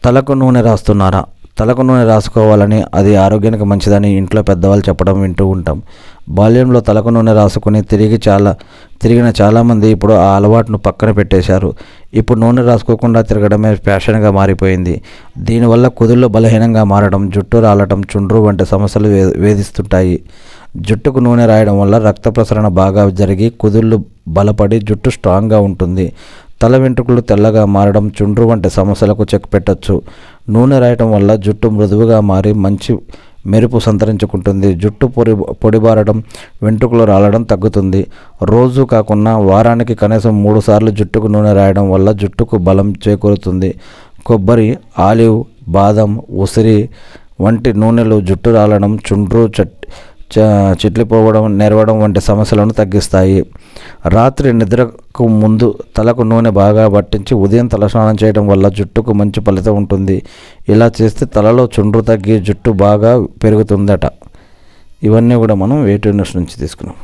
తలకు నూనె రాస్తున్నారా? తలకు నూనె రాసుకోవాలని, అది ఆరోగ్యానికి మంచిదని ఇంట్లో పెద్దవాళ్ళు చెప్పడం వింటూ ఉంటాం. బాల్యంలో తలకు నూనె రాసుకుని తిరిగిన చాలామంది ఇప్పుడు ఆ అలవాటును పక్కన పెట్టేశారు. ఇప్పుడు నూనె రాసుకోకుండా తిరగడమే ఫ్యాషన్గా మారిపోయింది. దీనివల్ల కుదుళ్ళు బలహీనంగా మారడం, జుట్టు రాలటం, చుండ్రు వంటి సమస్యలు వేధిస్తుంటాయి. జుట్టుకు నూనె రాయడం వల్ల రక్త ప్రసరణ బాగా జరిగి కుదుళ్ళు బలపడి జుట్టు స్ట్రాంగ్గా ఉంటుంది. తల వెంట్రుకలు తెల్లగా మారడం, చుండ్రు వంటి సమస్యలకు చెక్ పెట్టచ్చు. నూనె రాయటం వల్ల జుట్టు మృదువుగా మారి మంచి మెరుపు సంతరించుకుంటుంది. జుట్టు పొడిబారడం, వెంట్రుకలు రాలడం తగ్గుతుంది. రోజు కాకుండా వారానికి కనీసం 3 సార్లు జుట్టుకు నూనె రాయడం వల్ల జుట్టుకు బలం చేకూరుతుంది. కొబ్బరి, ఆలివ్, బాదం, ఉసిరి వంటి నూనెలు జుట్టు రాలడం, చుండ్రు చిట్లిపోవడం, నెరవడం వంటి సమస్యలను తగ్గిస్తాయి. రాత్రి నిద్రకు ముందు తలకు నూనె బాగా పట్టించి ఉదయం తలస్నానం చేయడం వల్ల జుట్టుకు మంచి ఫలితం ఉంటుంది. ఇలా చేస్తే తలలో చుండ్రు తగ్గి జుట్టు బాగా పెరుగుతుందట. ఇవన్నీ కూడా మనం వేటూ న్యూస్ నుంచి తీసుకున్నాం.